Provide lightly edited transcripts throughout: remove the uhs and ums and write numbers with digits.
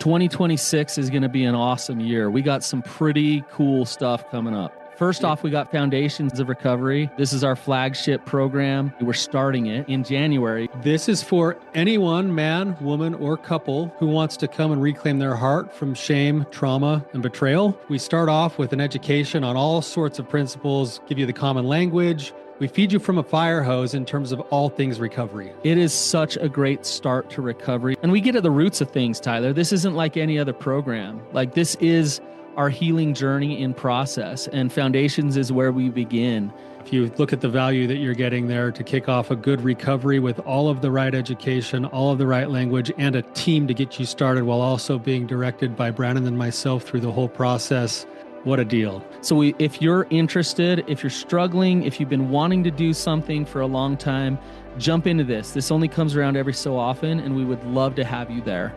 2026 is going to be an awesome year. We got some pretty cool stuff coming up. First off, we got Foundations of Recovery. This is our flagship program. We're starting it in January. This is for anyone, man, woman, or couple who wants to come and reclaim their heart from shame, trauma, and betrayal. We start off with an education on all sorts of principles, give you the common language. We feed you from a fire hose in terms of all things recovery. It is such a great start to recovery. And we get at the roots of things, Tyler. This isn't like any other program. Like, this is our healing journey in process, and Foundations is where we begin. If you look at the value that you're getting there to kick off a good recovery with all of the right education, all of the right language, and a team to get you started while also being directed by Brandon and myself through the whole process, what a deal. So if you're interested, if you're struggling, if you've been wanting to do something for a long time, jump into this. This only comes around every so often, and we would love to have you there.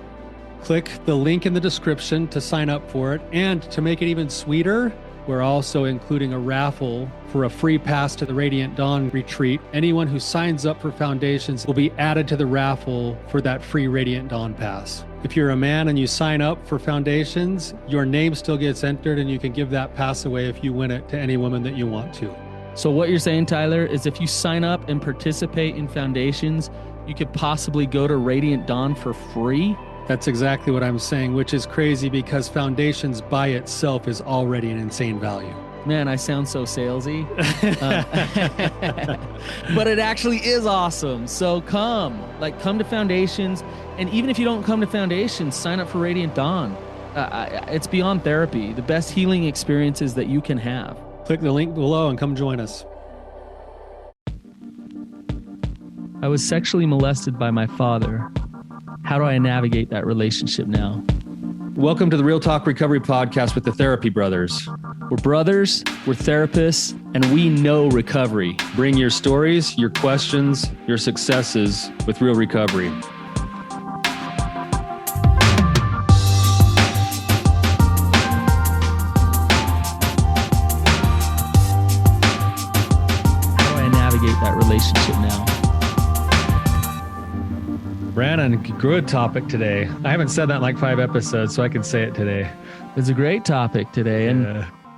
Click the link in the description to sign up for it. And to make it even sweeter, we're also including a raffle for a free pass to the Radiant Dawn retreat. Anyone who signs up for Foundations will be added to the raffle for that free Radiant Dawn pass. If you're a man and you sign up for Foundations, your name still gets entered, and you can give that pass away if you win it to any woman that you want to. So what you're saying, Tyler, is if you sign up and participate in Foundations, you could possibly go to Radiant Dawn for free? That's exactly what I'm saying, which is crazy because Foundations by itself is already an insane value. Man, I sound so salesy. But it actually is awesome. So come to Foundations. And even if you don't come to Foundations, sign up for Radiant Dawn. It's beyond therapy, the best healing experiences that you can have. Click the link below and come join us. I was sexually molested by my father. How do I navigate that relationship now? Welcome to the Real Talk Recovery Podcast with the Therapy Brothers. We're brothers, we're therapists, and we know recovery. Bring your stories, your questions, your successes with real recovery. How do I navigate that relationship now? Brandon, good topic today. I haven't said that in like 5 episodes, so I can say it today. It's a great topic today.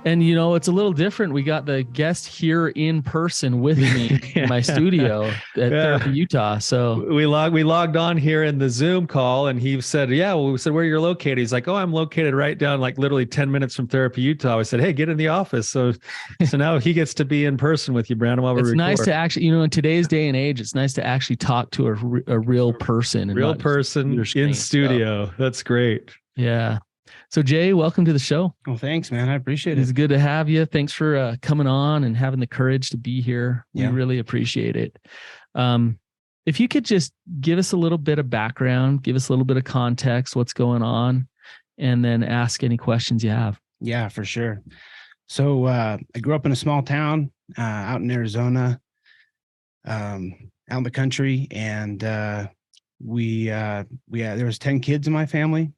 And you know, it's a little different. We got the guest here in person with me in my studio at Therapy Utah. So we logged on here in the Zoom call, and he said, we said, where you're located. He's like, oh, I'm located right down like literally 10 minutes from Therapy Utah. I said, hey, get in the office. So now he gets to be in person with you, Brandon, while we record. It's nice to actually, you know, in today's day and age, it's nice to actually talk to a real person. Real person in studio. Stuff. That's great. Yeah. So Jay, welcome to the show. Well, thanks, man. I appreciate it. It's good to have you. Thanks for coming on and having the courage to be here. Yeah. We really appreciate it. If you could just give us a little bit of background, give us a little bit of context, what's going on, and then ask any questions you have. Yeah, for sure. So I grew up in a small town out in Arizona, out in the country, and there was 10 kids in my family.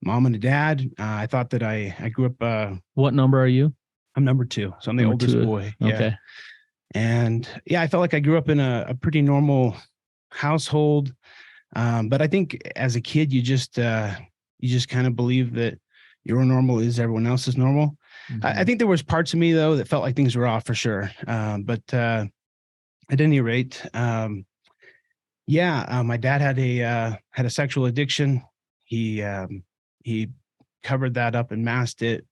Mom and a dad. I thought that I grew up. What number are you? I'm number 2. So I'm the oldest boy. Yeah. Okay. And yeah, I felt like I grew up in a pretty normal household. But I think as a kid, you just kind of believe that your normal is everyone else's normal. Mm-hmm. I think there was parts of me though that felt like things were off for sure. But at any rate, my dad had a sexual addiction. He covered that up and masked it,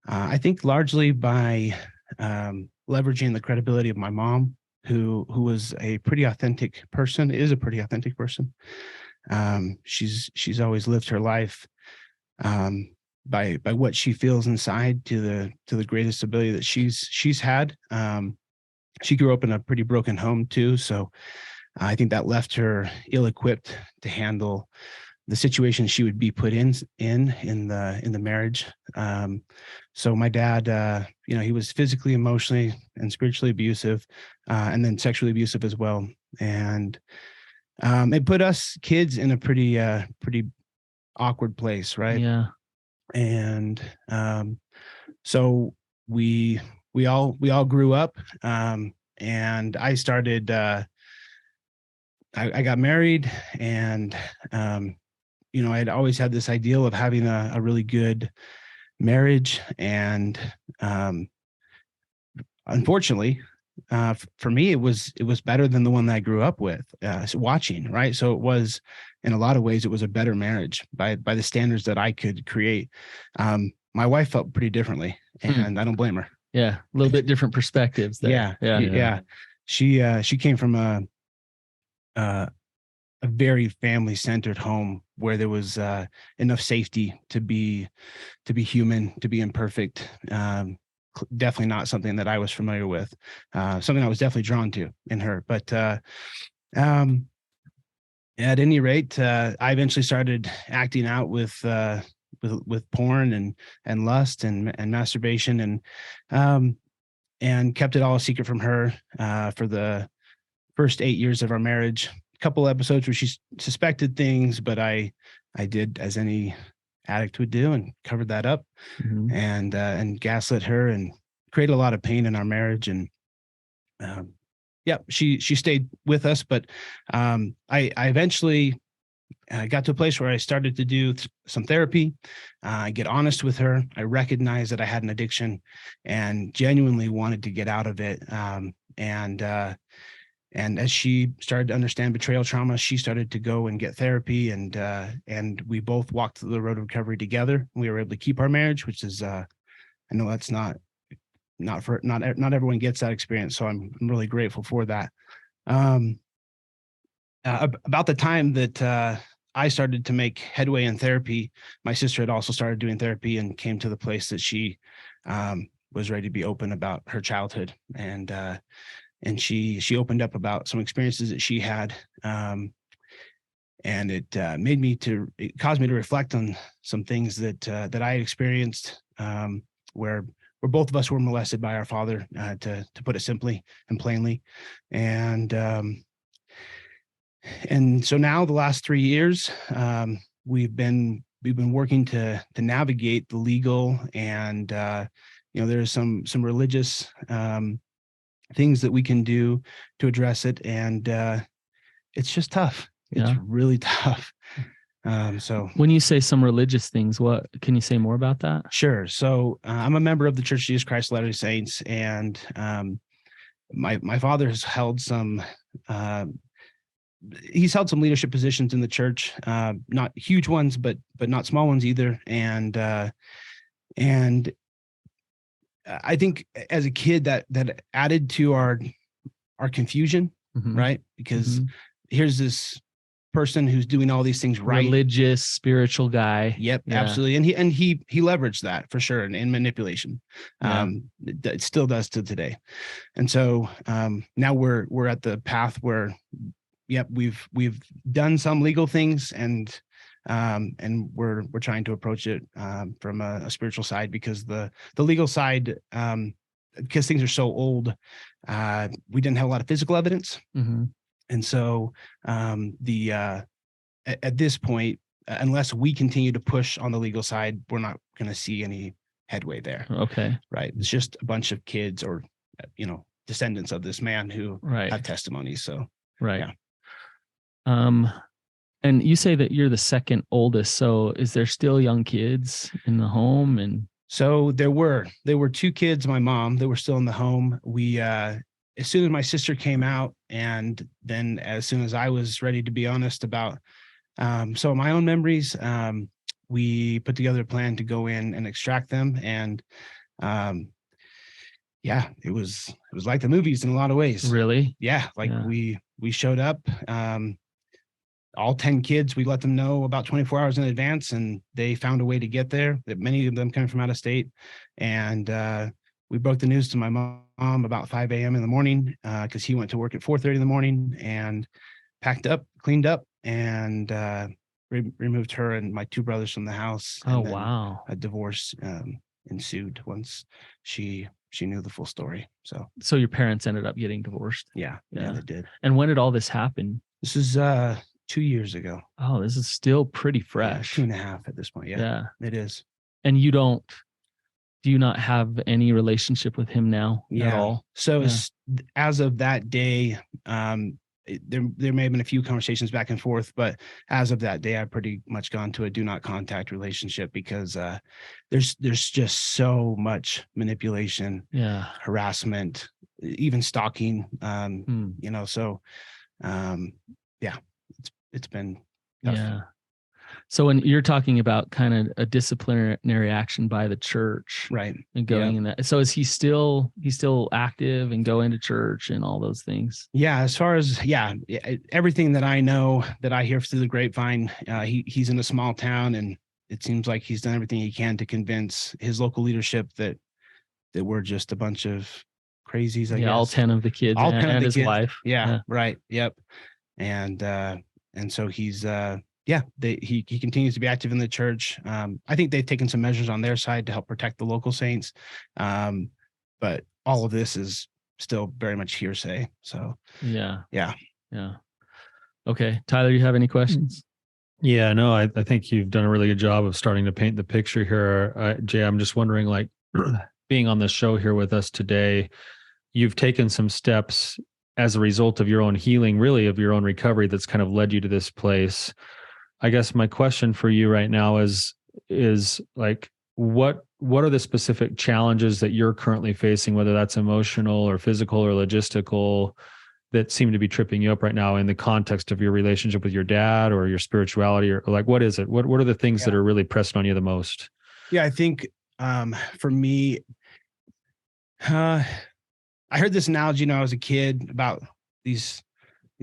I think largely by leveraging the credibility of my mom, who was a pretty authentic person, is a pretty authentic person. She's always lived her life by what she feels inside to the greatest ability that she's had. She grew up in a pretty broken home too, so I think that left her ill-equipped to handle the situation she would be put in the marriage. So my dad, he was physically, emotionally, and spiritually abusive, and then sexually abusive as well. And it put us kids in a pretty awkward place, right? Yeah. And so we all grew up, and I started. I got married, and I'd always had this ideal of having a really good marriage, and unfortunately, for me, it was better than the one that I grew up with, watching, right? So it was, in a lot of ways, it was a better marriage by the standards that I could create. My wife felt pretty differently, and I don't blame her. Yeah, a little bit different perspectives there. Yeah. She came from a very family-centered home where there was enough safety to be human, to be imperfect. Definitely not something that I was familiar with. Something I was definitely drawn to in her. But at any rate, I eventually started acting out with porn and lust and masturbation, and kept it all a secret from her for the first 8 years of our marriage. A couple episodes where she suspected things, but I did as any addict would do, and covered that up, and gaslit her and created a lot of pain in our marriage. And she stayed with us, but I eventually got to a place where I started to do some therapy, get honest with her. I recognized that I had an addiction and genuinely wanted to get out of it. And as she started to understand betrayal trauma, she started to go and get therapy, and we both walked the road of recovery together. We were able to keep our marriage, which is, I know that's not everyone gets that experience. So I'm really grateful for that. About the time that I started to make headway in therapy, my sister had also started doing therapy and came to the place that she was ready to be open about her childhood. And she opened up about some experiences that she had, and it caused me to reflect on some things that I had experienced, where both of us were molested by our father, to put it simply and plainly, and so now the last 3 years, we've been working to navigate the legal and there's some religious things that we can do to address it, and it's just tough. It's really tough. So when you say some religious things, what can you say more about that? Sure. So I'm a member of the Church of Jesus Christ of Latter-day Saints, and my father has held some leadership positions in the church, not huge ones, but not small ones either. And I think as a kid that added to our confusion, right? Because here's this person who's doing all these things right. Religious, spiritual guy. Yep, absolutely. And he leveraged that for sure in manipulation. It still does to today. And so now we're at the path where, we've done some legal things, and we're trying to approach it from a spiritual side, because the legal side, because things are so old, we didn't have a lot of physical evidence. And so at this point, unless we continue to push on the legal side, we're not going to see any headway there. Okay. Right. It's just a bunch of kids or, descendants of this man who have testimonies. So, right. Yeah. And you say that you're the second oldest. So is there still young kids in the home? And so there were 2 kids, my mom, that were still in the home. We, as soon as my sister came out, and then as soon as I was ready to be honest about some of my own memories, we put together a plan to go in and extract them. And it was like the movies in a lot of ways. Really? Yeah. We showed up, all 10 kids, we let them know about 24 hours in advance, and they found a way to get there. That many of them coming from out of state. And we broke the news to my mom about 5 a.m. in the morning, because he went to work at 4:30 in the morning, and packed up, cleaned up, and removed her and my 2 brothers from the house. Oh, wow. A divorce ensued once she knew the full story. So your parents ended up getting divorced? Yeah, they did. And when did all this happen? This is 2 years ago. Oh, this is still pretty fresh. 2.5 at this point. Yeah, it is. And do you not have any relationship with him now at all? So as of that day, there may have been a few conversations back and forth, but as of that day, I've pretty much gone to a do not contact relationship because there's just so much manipulation, harassment, even stalking. So it's been tough. Yeah. So when you're talking about kind of a disciplinary action by the church, right, and going in that, so is he's still active and going to church and all those things? Yeah, as far as everything that I know, that I hear through the grapevine, he's in a small town, and it seems like he's done everything he can to convince his local leadership that we're just a bunch of crazies. I guess all 10 of the kids, all 10 of his kids. Wife. Yeah, right. Yep. And so he's he continues to be active in the church. I think they've taken some measures on their side to help protect the local saints. But all of this is still very much hearsay. So yeah. Okay. Tyler, you have any questions? Yeah, no, I think you've done a really good job of starting to paint the picture here. Jay, I'm just wondering, like, being on this show here with us today, you've taken some steps as a result of your own healing, really of your own recovery, that's kind of led you to this place. I guess my question for you right now is like, what are the specific challenges that you're currently facing, whether that's emotional or physical or logistical, that seem to be tripping you up right now in the context of your relationship with your dad or your spirituality, or like, what is it? What are the things that are really pressing on you the most? Yeah, I think for me, I heard this analogy when I was a kid about these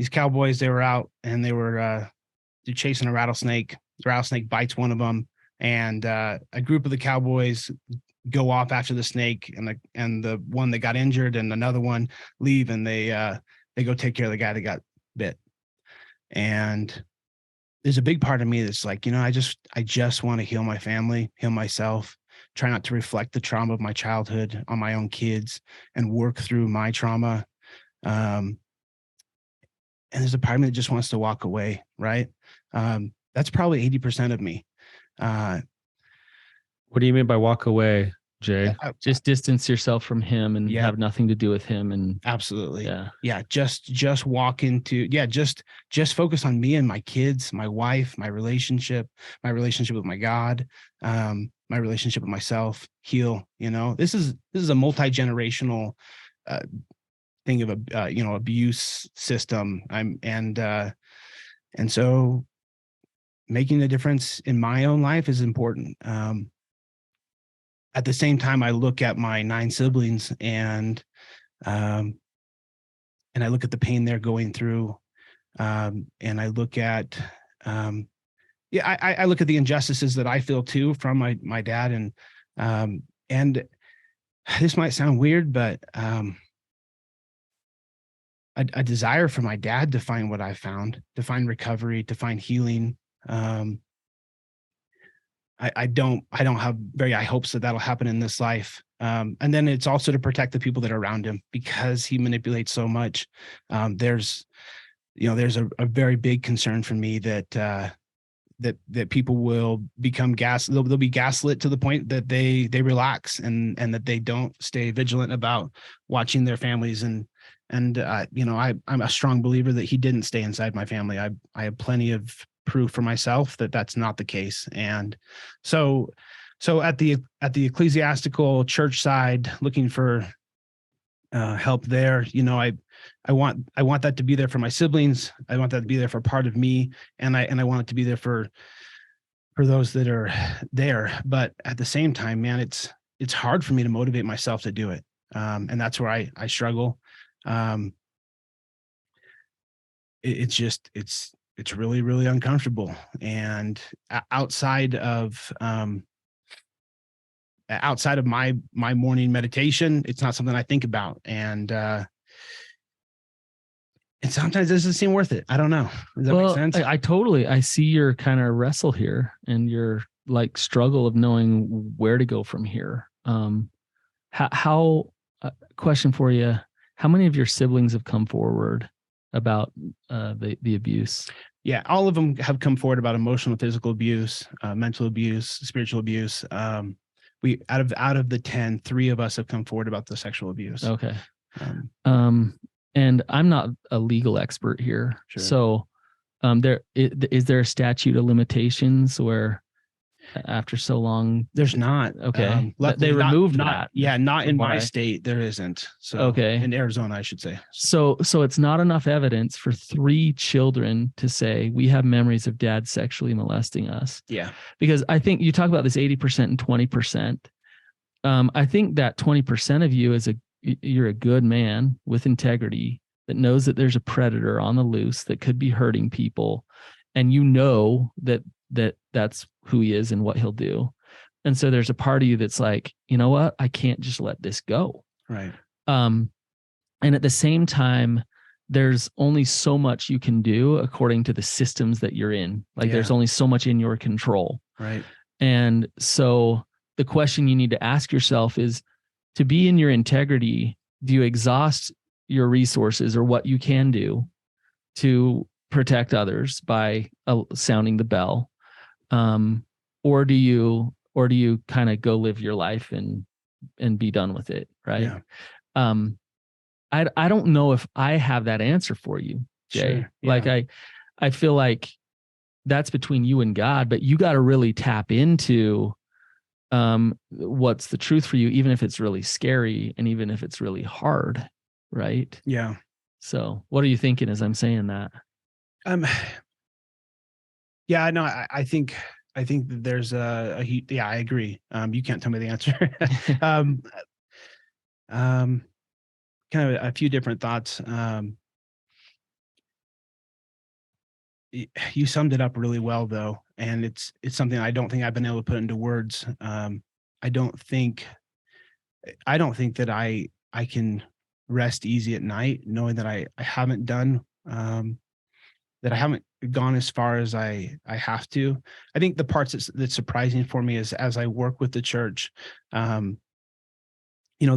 cowboys. They were out and they were they're chasing a rattlesnake. The rattlesnake bites one of them, and a group of the cowboys go off after the snake, and the one that got injured and another one leave, and they go take care of the guy that got bit. And there's a big part of me that's like, I just want to heal my family, heal myself, try not to reflect the trauma of my childhood on my own kids, and work through my trauma. And there's a part of me that just wants to walk away, right? That's probably 80% of me. What do you mean by walk away, Jay? Just distance yourself from him and have nothing to do with him. And absolutely. Yeah. Just walk into, just focus on me and my kids, my wife, my relationship with my God, my relationship with myself, heal. This is a multi-generational thing of abuse system. And so making a difference in my own life is important. At the same time, I look at my 9 siblings and I look at the pain they're going through. And I look at, I look at the injustices that I feel too from my dad. And this might sound weird, but a desire for my dad to find what I found, to find recovery, to find healing. I don't have very high hopes that that'll happen in this life. And then it's also to protect the people that are around him, because he manipulates so much. There's a very big concern for me that people will become they'll be gaslit to the point that they relax and that they don't stay vigilant about watching their families. And I'm a strong believer that he didn't stay inside my family. I have plenty of proof for myself that that's not the case. And so at the ecclesiastical church side, looking for help there, I want that to be there for my siblings. I want that to be there for part of me, and I want it to be there for those that are there. But at the same time, man, it's hard for me to motivate myself to do it, and that's where I struggle. It's really, really uncomfortable. And outside of my morning meditation, it's not something I think about. And sometimes it doesn't seem worth it. I don't know. Does that make sense? I see your kind of wrestle here and your like struggle of knowing where to go from here. Question for you. How many of your siblings have come forward about the abuse? Yeah, all of them have come forward about emotional, physical abuse, mental abuse, spiritual abuse. We out of the 10, 3 of us have come forward about the sexual abuse. Okay. And I'm not a legal expert here. Sure. So is there a statute of limitations where after so long? There's not. Okay. They removed that. Yeah, not in my state. There isn't. So okay. In Arizona, I should say. So it's not enough evidence for 3 children to say we have memories of dad sexually molesting us. Yeah. Because I think you talk about this 80% and 20%. I think that 20% of you you're a good man with integrity that knows that there's a predator on the loose that could be hurting people. And you know that's who he is and what he'll do. And so there's a part of you that's like, you know what? I can't just let this go. Right. And at the same time, there's only so much you can do according to the systems that you're in. Like there's only so much in your control. Right. And so the question you need to ask yourself is, to be in your integrity, do you exhaust your resources or what you can do to protect others by sounding the bell? Or do you kind of go live your life and be done with it? Right. Yeah. I don't know if I have that answer for you, Jay. Sure. Yeah. Like I feel like that's between you and God, but you got to really tap into what's the truth for you, even if it's really scary and even if it's really hard. Right. Yeah. So what are you thinking as I'm saying that? Yeah, no, I think that there's yeah, I agree. You can't tell me the answer. Kind of a few different thoughts. You summed it up really well though. And it's something I don't think I've been able to put into words. I don't think that I can rest easy at night knowing that I haven't done, that I haven't gone as far as I have to. I think the parts that's surprising for me is as I work with the church, the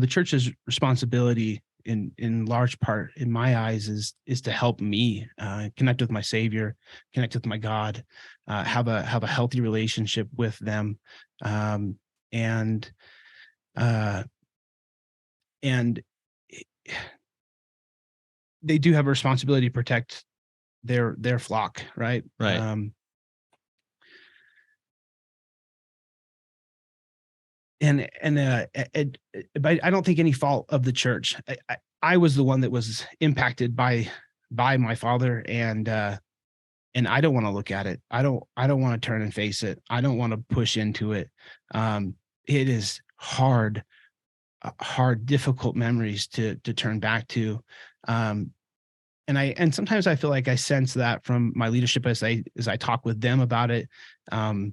church's responsibility in large part in my eyes is to help me connect with my Savior, connect with my God, have a healthy relationship with them. And they do have a responsibility to protect their flock, right? Right. But I don't think any fault of the church. I was the one that was impacted by my father, and I don't want to look at it. I don't want to turn and face it. I don't want to push into it. It is hard, difficult memories to turn back to. And sometimes I feel like I sense that from my leadership as I talk with them about it. I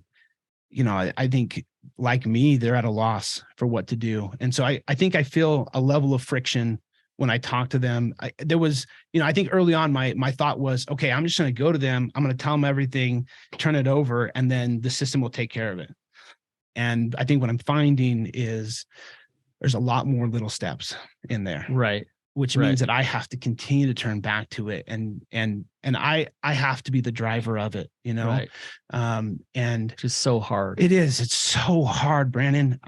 think like me, they're at a loss for what to do. And so I think I feel a level of friction when I talk to them. I think early on my thought was, okay, I'm just going to go to them. I'm going to tell them everything, turn it over, and then the system will take care of it. And I think what I'm finding is there's a lot more little steps in there. Right. Which means that I have to continue to turn back to it. And I have to be the driver of it, Right. And just so hard. It is. It's so hard, Brandon.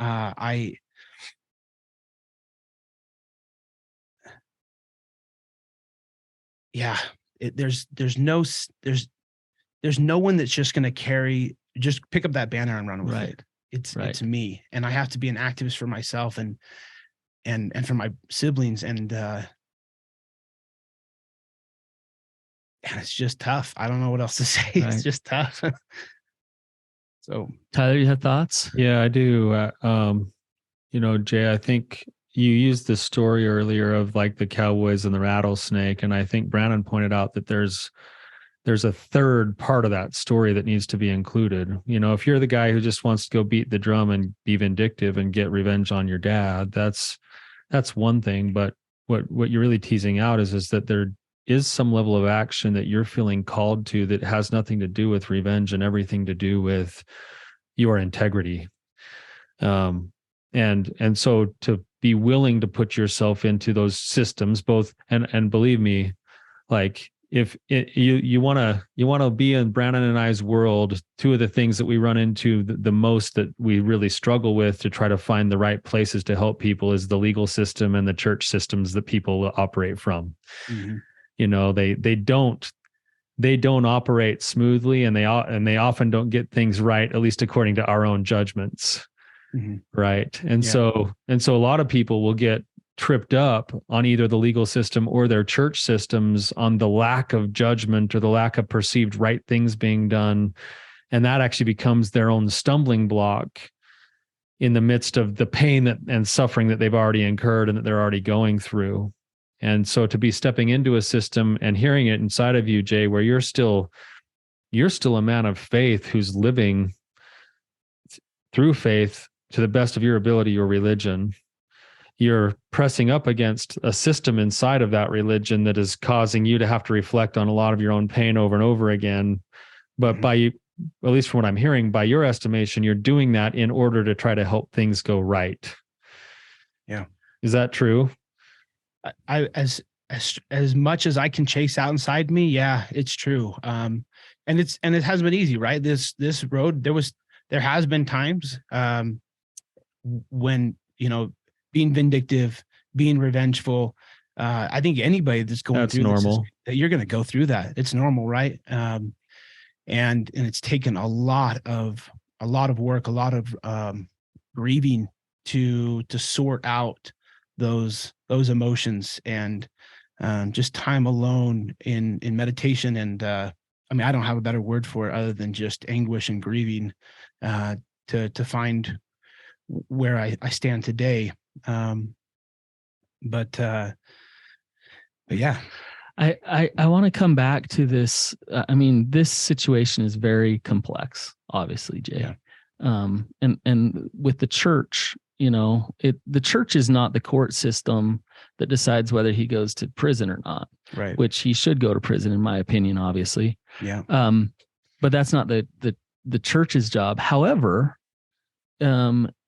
There's no one that's just going to just pick up that banner and run with it. It's me. And I have to be an activist for myself and for my siblings. And it's just tough. I don't know what else to say. Right. It's just tough. So Tyler, you have thoughts? Yeah, I do. Jay, I think you used the story earlier of like the cowboys and the rattlesnake. And I think Brandon pointed out that there's a third part of that story that needs to be included. If you're the guy who just wants to go beat the drum and be vindictive and get revenge on your dad, that's one thing. But what you're really teasing out is that there is some level of action that you're feeling called to that has nothing to do with revenge and everything to do with your integrity. And so to be willing to put yourself into those systems, both, and believe me, like you want to be in Brandon and I's world, two of the things that we run into the most that we really struggle with to try to find the right places to help people is the legal system and the church systems that people operate from. Mm-hmm. You know, they don't operate smoothly, and they often don't get things right, at least according to our own judgments. Mm-hmm. Right. And so a lot of people will get tripped up on either the legal system or their church systems on the lack of judgment or the lack of perceived right things being done. And that actually becomes their own stumbling block in the midst of the pain and suffering that they've already incurred and that they're already going through. And so to be stepping into a system and hearing it inside of you, Jay, where you're still a man of faith who's living through faith to the best of your ability, your religion. You're pressing up against a system inside of that religion that is causing you to have to reflect on a lot of your own pain over and over again. But at least from what I'm hearing, by your estimation, you're doing that in order to try to help things go right. Yeah. Is that true? As much as I can chase out inside me, yeah, it's true. And it has been easy, right? This road, there has been times when, being vindictive, being revengeful. I think anybody that's going through normal. That you're going to go through that. It's normal, right? And it's taken a lot of work, a lot of grieving to sort out those emotions, and just time alone in meditation. And I don't have a better word for it other than just anguish and grieving to find where I stand today. But yeah, I want to come back to this. This situation is very complex, obviously, Jay. Yeah. And with the church, the church is not the court system that decides whether he goes to prison or not. Right. Which he should go to prison, in my opinion, obviously. Yeah. But that's not the church's job. However,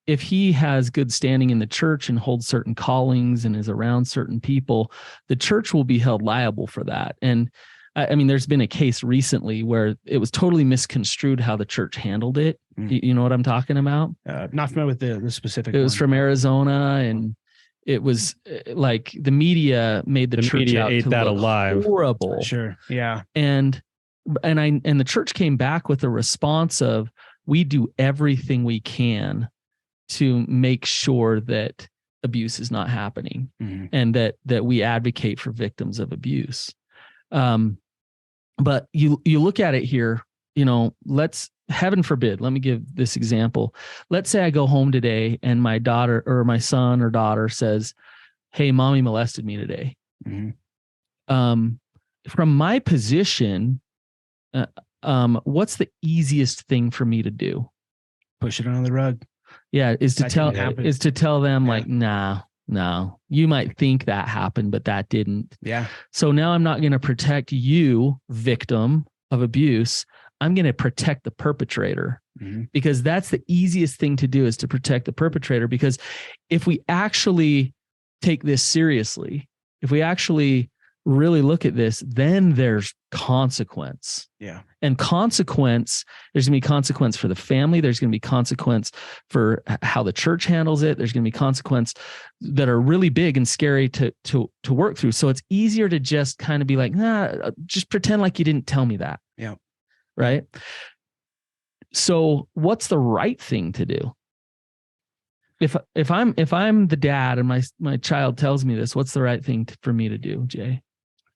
if he has good standing in the church and holds certain callings and is around certain people, the church will be held liable for that. And there's been a case recently where it was totally misconstrued how the church handled it. You know what I'm talking about? Not familiar with the specific. It was from Arizona, and it was like the media made the church media out ate to that look alive. Horrible. Sure. Yeah. And the church came back with a response of, we do everything we can to make sure that abuse is not happening, and that we advocate for victims of abuse. But you look at it here, let's, heaven forbid, let me give this example. Let's say I go home today and my daughter or my son or daughter says, "Hey, mommy molested me today." From my position, what's the easiest thing for me to do? Push it under the rug. Yeah, is to tell them, like, no, you might think that happened, but that didn't. Yeah. So now I'm not going to protect you, victim of abuse. I'm going to protect the perpetrator, because that's the easiest thing to do, is to protect the perpetrator. Because if we actually take this seriously, if we actually really look at this, then there's consequence. Yeah. And there's going to be consequence for the family. There's going to be consequence for how the church handles it. There's going to be consequence that are really big and scary to work through. So it's easier to just kind of be like, nah, just pretend like you didn't tell me that. Yeah. Right. So what's the right thing to do? If I'm the dad and my child tells me this, what's the right thing for me to do, Jay?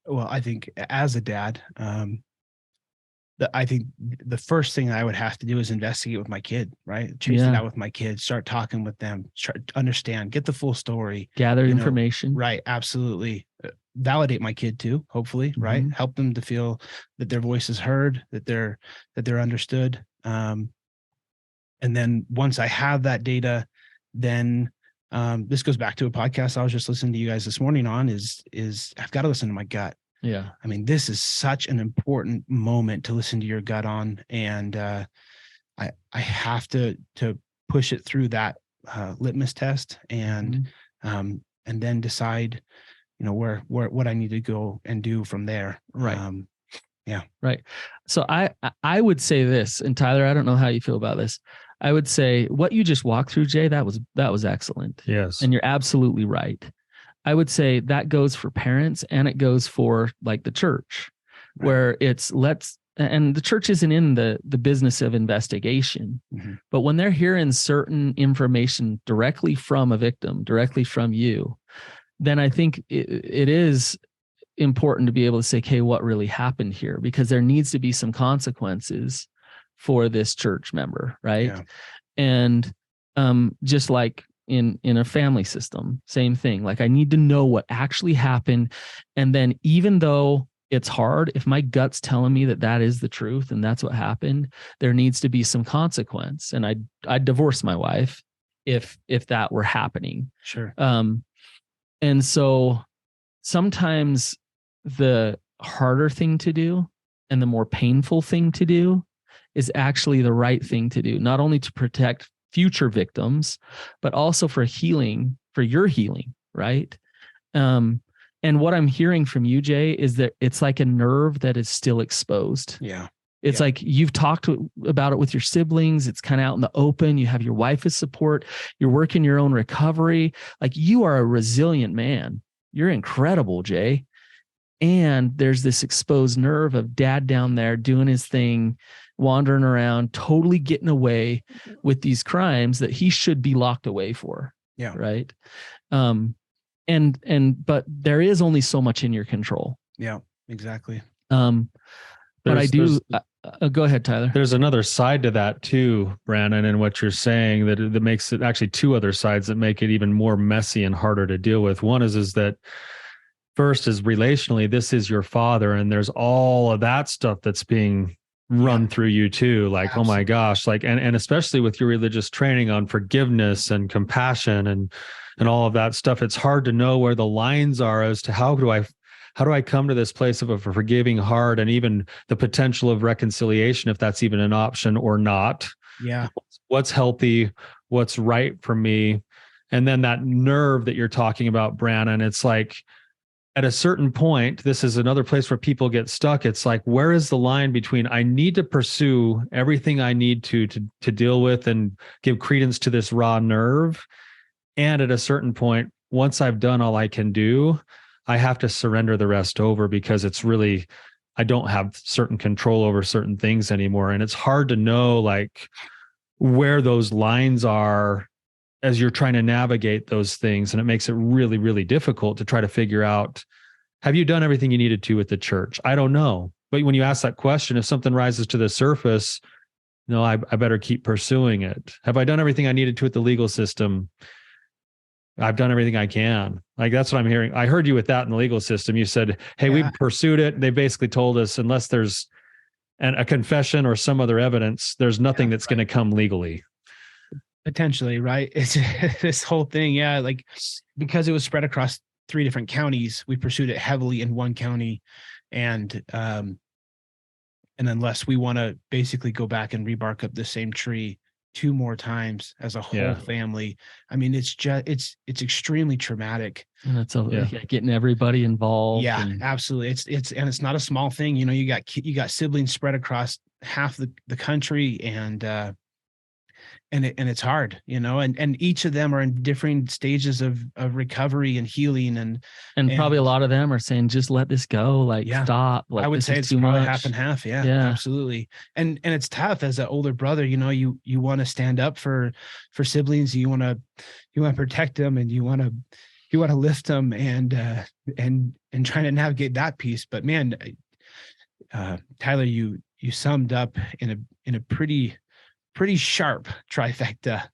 Well, I think as a dad, I think the first thing I would have to do is investigate with my kid, right? Chase it out with my kids, start talking with them, start to understand, get the full story, gather information. Right. Absolutely. Validate my kid too, hopefully, right? Help them to feel that their voice is heard, that they're understood. And then once I have that data, then this goes back to a podcast I was just listening to you guys this morning on, is I've got to listen to my gut. Yeah. This is such an important moment to listen to your gut on. And I have to push it through that litmus test and then decide what I need to go and do from there. Right. Yeah. Right. So I would say this, and Tyler, I don't know how you feel about this. I would say what you just walked through, Jay, that was excellent. Yes. And you're absolutely right. I would say that goes for parents and it goes for like the church, right, where it's and the church isn't in the business of investigation, mm-hmm, but when they're hearing certain information directly from a victim, directly from you, then I think it is important to be able to say, okay, what really happened here? Because there needs to be some consequences for this church member, right? Yeah. And just like in a family system, same thing. Like I need to know what actually happened. And then even though it's hard, if my gut's telling me that is the truth and that's what happened, there needs to be some consequence. And I'd divorce my wife if that were happening. Sure. And so sometimes the harder thing to do and the more painful thing to do is actually the right thing to do, not only to protect future victims, but also for healing, for your healing, right? And what I'm hearing from you, Jay, is that it's like a nerve that is still exposed. Yeah. It's like you've talked about it with your siblings. It's kind of out in the open. You have your wife as support. You're working your own recovery. Like you are a resilient man. You're incredible, Jay. And there's this exposed nerve of dad down there doing his thing, wandering around, totally getting away with these crimes that he should be locked away for. Yeah. Right. But there is only so much in your control. Yeah, exactly. But I do. Go ahead, Tyler. There's another side to that too, Brandon, and what you're saying that makes it actually two other sides that make it even more messy and harder to deal with. One is that first is relationally, this is your father, and there's all of that stuff that's being run through you too. Like, absolutely. Oh my gosh, like, and especially with your religious training on forgiveness and compassion and all of that stuff, it's hard to know where the lines are as to how do I come to this place of a forgiving heart and even the potential of reconciliation, if that's even an option or not. Yeah. What's healthy, what's right for me. And then that nerve that you're talking about, Brandon, it's like at a certain point, this is another place where people get stuck. It's like, where is the line between I need to pursue everything I need to deal with and give credence to this raw nerve? And at a certain point, once I've done all I can do, I have to surrender the rest over because it's really, I don't have certain control over certain things anymore. And it's hard to know like where those lines are as you're trying to navigate those things. And it makes it really, really difficult to try to figure out, have you done everything you needed to with the church? I don't know. But when you ask that question, if something rises to the surface, no, I better keep pursuing it. Have I done everything I needed to with the legal system? I've done everything I can. Like, that's what I'm hearing. I heard you with that in the legal system. You said, hey, we pursued it. They basically told us, unless there's a confession or some other evidence, there's nothing that's going to come legally. Potentially, right? It's this whole thing. Yeah. Like, because it was spread across 3 different counties, we pursued it heavily in one county. And unless we want to basically go back and rebark up the same tree 2 more times as a whole family, I mean, it's just, it's extremely traumatic. And it's getting everybody involved. Yeah, absolutely. It's not a small thing. You know, you got siblings spread across half the country, and it's hard, you know, and each of them are in different stages of recovery and healing, and probably a lot of them are saying, just let this go, like stop. Like, I would say it's probably half and half. Yeah, absolutely. And it's tough as an older brother, you know, you want to stand up for siblings, you want to protect them, and you want to lift them and trying to navigate that piece. But man, Tyler, you summed up in a pretty sharp trifecta.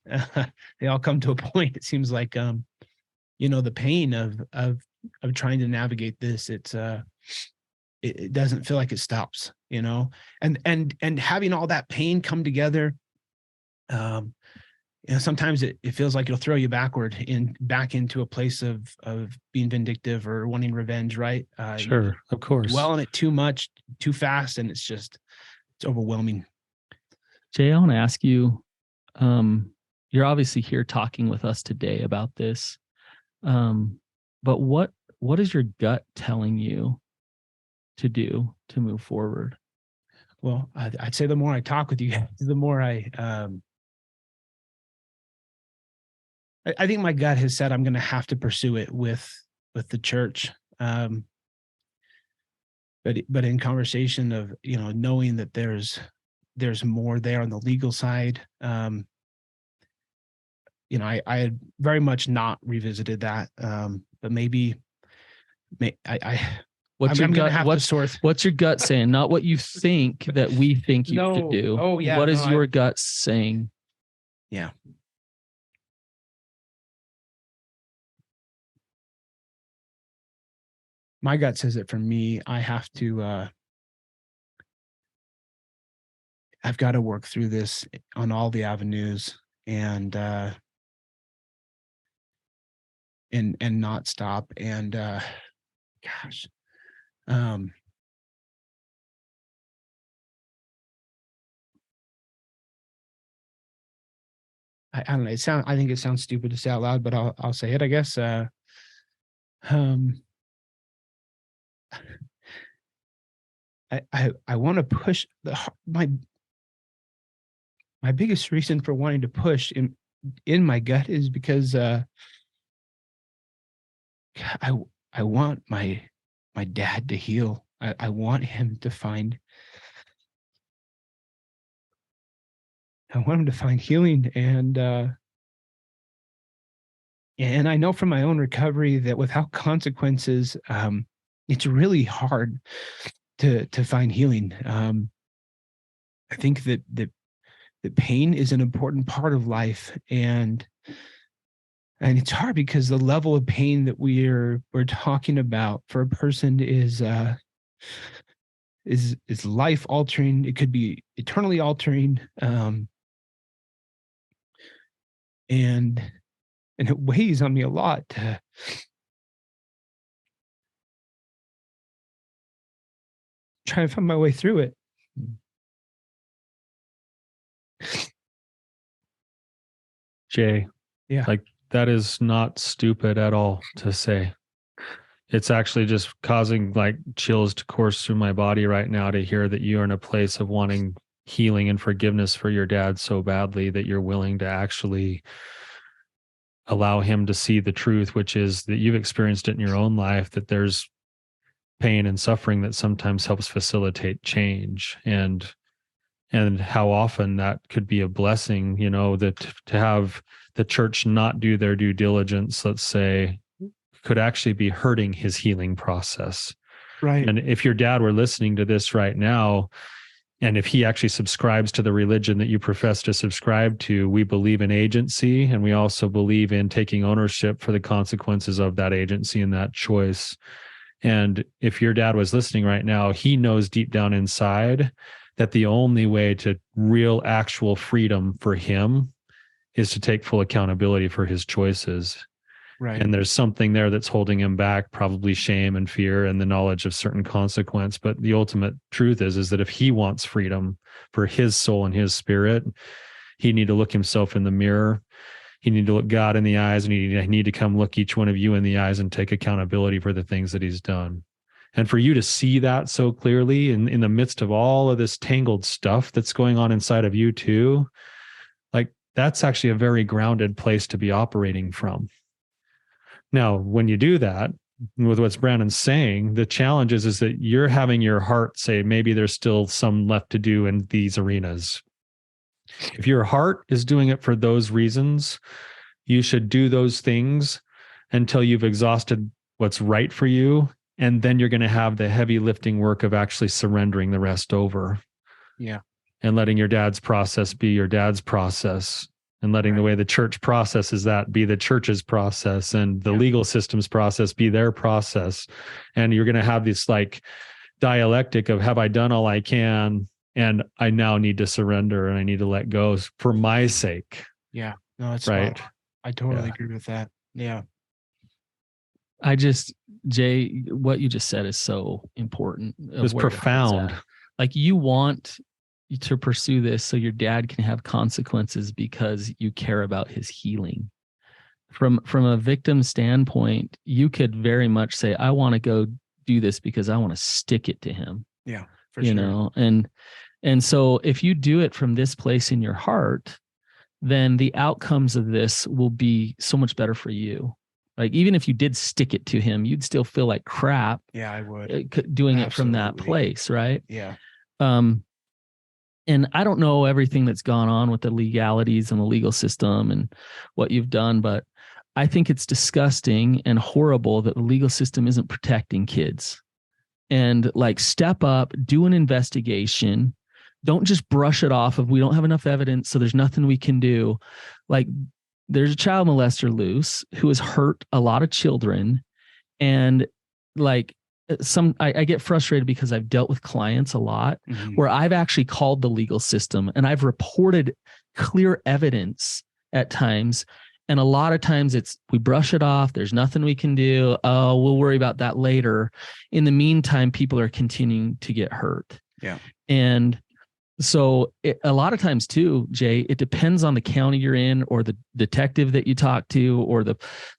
They all come to a point. It seems like, you know, the pain of trying to navigate this, it doesn't feel like it stops, you know, and having all that pain come together, you know, sometimes it feels like it'll throw you back into a place of being vindictive or wanting revenge, right? Sure, of course. Dwell on it too much, too fast, and it's overwhelming. Jay, I want to ask you, you're obviously here talking with us today about this, but what what is your gut telling you to do to move forward? Well, I'd say the more I talk with you guys, the more I think my gut has said I'm going to have to pursue it with the church. But in conversation of, knowing that there's more there on the legal side, I had very much not revisited that. But maybe What's your gut saying? Not what you think that we think you should do. Oh yeah. What is your gut saying? Yeah. My gut says that for me, I've got to work through this on all the avenues and not stop. And gosh, I don't know. I think it sounds stupid to say out loud, but I'll say it, I guess. I want to push my biggest reason for wanting to push in my gut is because I want my dad to heal. I want him to find healing, and I know from my own recovery that without consequences, it's really hard to find healing. I think that pain is an important part of life, and it's hard because the level of pain that we're talking about for a person is life altering. It could be eternally altering, and it weighs on me a lot to try and find my way through it. Jay, yeah, like that is not stupid at all to say. It's actually just causing like chills to course through my body right now to hear that you are in a place of wanting healing and forgiveness for your dad so badly that you're willing to actually allow him to see the truth, which is that you've experienced it in your own life, that there's pain and suffering that sometimes helps facilitate change, and how often that could be a blessing, that to have the church not do their due diligence, let's say, could actually be hurting his healing process. Right. And if your dad were listening to this right now, and if he actually subscribes to the religion that you profess to subscribe to, we believe in agency, and we also believe in taking ownership for the consequences of that agency and that choice. And if your dad was listening right now, he knows deep down inside that the only way to real actual freedom for him is to take full accountability for his choices. Right. And there's something there that's holding him back, probably shame and fear and the knowledge of certain consequence. But the ultimate truth is that if he wants freedom for his soul and his spirit, he need to look himself in the mirror. He need to look God in the eyes, and he need to come look each one of you in the eyes and take accountability for the things that he's done. And for you to see that so clearly in the midst of all of this tangled stuff that's going on inside of you too, like that's actually a very grounded place to be operating from. Now, when you do that, with what Brandon's saying, the challenge is that you're having your heart say, maybe there's still some left to do in these arenas. If your heart is doing it for those reasons, you should do those things until you've exhausted what's right for you. And then you're going to have the heavy lifting work of actually surrendering the rest over. Yeah. And letting your dad's process be your dad's process, and letting the way the church processes that be the church's process, and the legal system's process be their process. And you're going to have this like dialectic of, have I done all I can? And I now need to surrender, and I need to let go for my sake. Yeah. No, that's right. I totally agree with that. Yeah. Jay, what you just said is so important. It's profound. Like you want to pursue this so your dad can have consequences because you care about his healing. from a victim standpoint, you could very much say, I want to go do this because I want to stick it to him. Yeah, for sure. You know, and so if you do it from this place in your heart, then the outcomes of this will be so much better for you. Like, even if you did stick it to him, you'd still feel like crap. Yeah, I would. Doing Absolutely. It from that place, right? Yeah. And I don't know everything that's gone on with the legalities and the legal system and what you've done, but I think it's disgusting and horrible that the legal system isn't protecting kids. And like, step up, do an investigation. Don't just brush it off of, we don't have enough evidence, so there's nothing we can do. Like, there's a child molester loose who has hurt a lot of children. And like, I get frustrated because I've dealt with clients a lot where I've actually called the legal system and I've reported clear evidence at times. And a lot of times we brush it off. There's nothing we can do. Oh, we'll worry about that later. In the meantime, people are continuing to get hurt. Yeah. And so a lot of times too, Jay, it depends on the county you're in or the detective that you talk to, or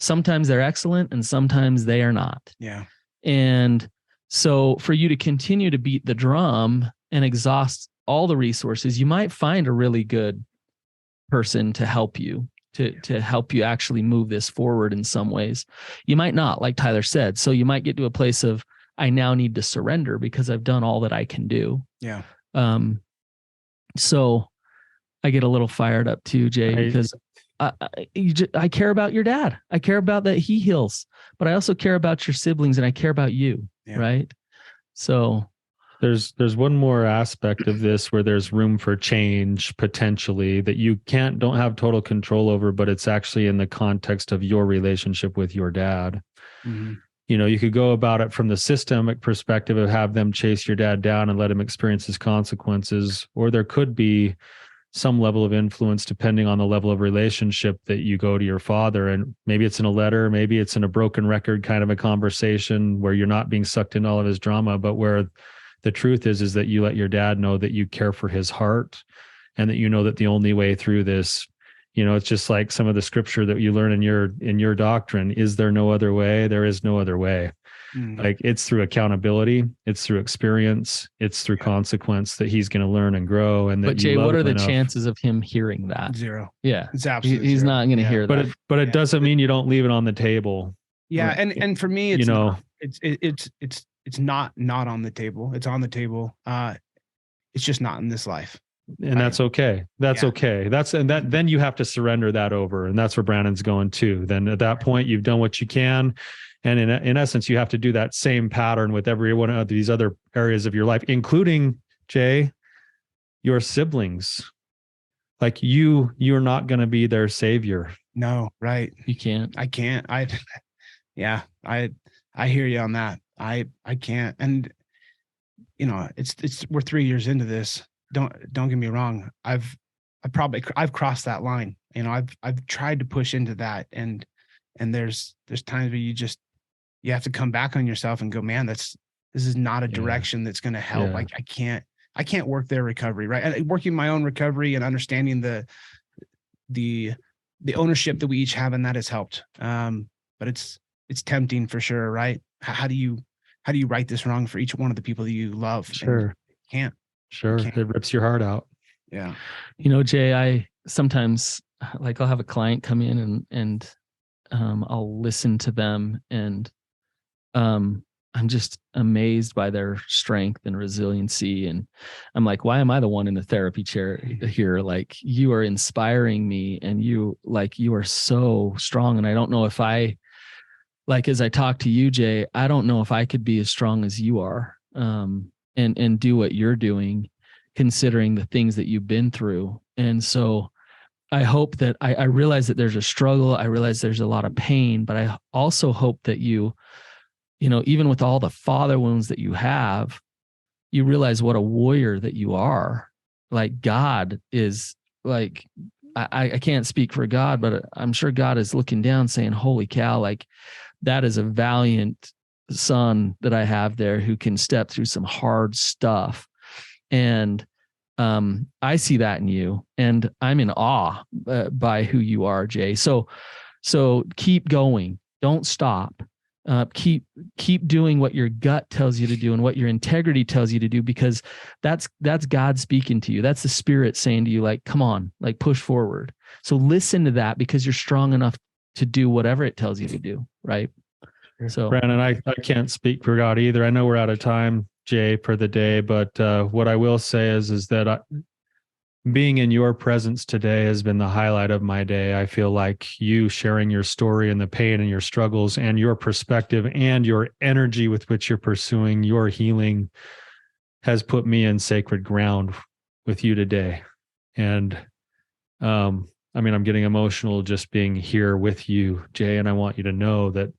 sometimes they're excellent and sometimes they are not. Yeah. And so for you to continue to beat the drum and exhaust all the resources, you might find a really good person to help you, to help you actually move this forward in some ways. You might not, like Tyler said. So you might get to a place of, I now need to surrender because I've done all that I can do. Yeah. So I get a little fired up too, Jay, because I care about your dad. I care about that he heals, but I also care about your siblings and I care about you. Yeah. Right. So there's one more aspect of this where there's room for change potentially that you don't have total control over, but it's actually in the context of your relationship with your dad. Mm-hmm. You know, you could go about it from the systemic perspective of have them chase your dad down and let him experience his consequences, or there could be some level of influence depending on the level of relationship that you go to your father. And maybe it's in a letter, maybe it's in a broken record kind of a conversation where you're not being sucked into all of his drama, but where the truth is that you let your dad know that you care for his heart and that you know that the only way through this, you know, it's just like some of the scripture that you learn in your doctrine. Is there no other way? There is no other way. Mm-hmm. Like, it's through accountability, it's through experience, it's through consequence that he's going to learn and grow. And that, but Jay, what are the chances of him hearing that? Zero. Yeah, it's absolutely he's zero. Not going to hear that. But it doesn't mean you don't leave it on the table. Yeah, and for me, it's it's not on the table. It's on the table. It's just not in this life. And that's okay. That's okay. Then you have to surrender that over. And that's where Brandon's going too. Then at that point, you've done what you can. And in essence, you have to do that same pattern with every one of these other areas of your life, including, Jay, your siblings. Like, you're not going to be their savior. No, right. You can't. I can't. I hear you on that. I can't. And you know, we're 3 years into this. Don't get me wrong. I've crossed that line. You know, I've tried to push into that, and there's times where you have to come back on yourself and go, man, this is not a direction that's going to help. Like, I can't work their recovery, right? And working my own recovery and understanding the ownership that we each have in that has helped. But it's tempting for sure, right? How do you right this wrong for each one of the people that you love? Sure. Can't. Sure. It rips your heart out. Yeah. You know, Jay, I sometimes, like, I'll have a client come in and I'll listen to them, and I'm just amazed by their strength and resiliency. And I'm like, why am I the one in the therapy chair here? Like, you are inspiring me, and you are so strong. And I don't know if as I talk to you, Jay, I don't know if I could be as strong as you are, and do what you're doing, considering the things that you've been through. And so I hope that I realize that there's a struggle. I realize there's a lot of pain, but I also hope that you know, even with all the father wounds that you have, you realize what a warrior that you are. Like, God is like, I can't speak for God, but I'm sure God is looking down saying, holy cow, like, that is a valiant son that I have there who can step through some hard stuff. And I see that in you, and I'm in awe by who you are, Jay. So So keep going. Don't stop. Keep doing what your gut tells you to do and what your integrity tells you to do, because that's God speaking to you. That's the Spirit saying to you, like, come on, like push forward. So listen to that, because you're strong enough to do whatever it tells you to do. Right. So Brandon, I can't speak for God either. I know we're out of time, Jay, for the day, but what I will say is that being in your presence today has been the highlight of my day. I feel like you sharing your story and the pain and your struggles and your perspective and your energy with which you're pursuing your healing has put me in sacred ground with you today. And I'm getting emotional just being here with you, Jay, and I want you to know that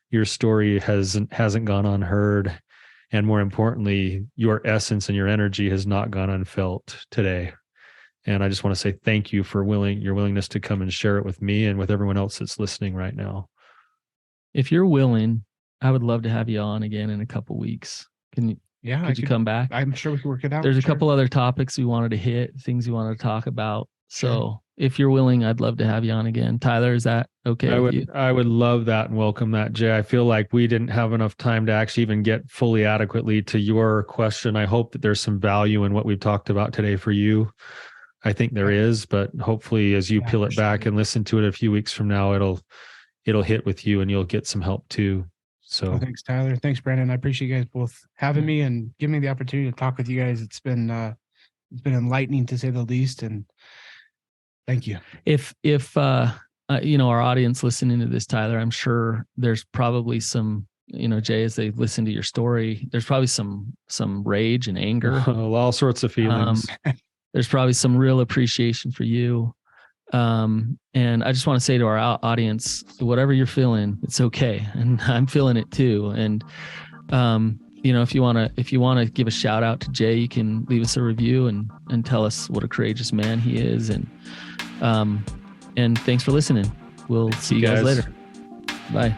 your story hasn't gone unheard. And more importantly, your essence and your energy has not gone unfelt today. And I just want to say thank you for your willingness to come and share it with me and with everyone else that's listening right now. If you're willing, I would love to have you on again in a couple weeks. Could you come back? I'm sure we can work it out. There's a couple other topics we wanted to hit, things we wanted to talk about. So if you're willing, I'd love to have you on again. Tyler, is that okay with you? I would love that and welcome that, Jay. I feel like we didn't have enough time to actually even get fully adequately to your question. I hope that there's some value in what we've talked about today for you. I think there is, but hopefully as you peel it back and listen to it a few weeks from now, it'll hit with you and you'll get some help too. So thanks, Tyler. Thanks, Brandon. I appreciate you guys both having me and giving me the opportunity to talk with you guys. It's been enlightening, to say the least. And thank you. If our audience listening to this, Tyler, I'm sure there's probably some, Jay, as they listen to your story, there's probably some rage and anger, all sorts of feelings. There's probably some real appreciation for you. And I just want to say to our audience, whatever you're feeling, it's okay. And I'm feeling it too. And, if you want to give a shout out to Jay, you can leave us a review and tell us what a courageous man he is. And thanks for listening. We'll see you guys later. Bye.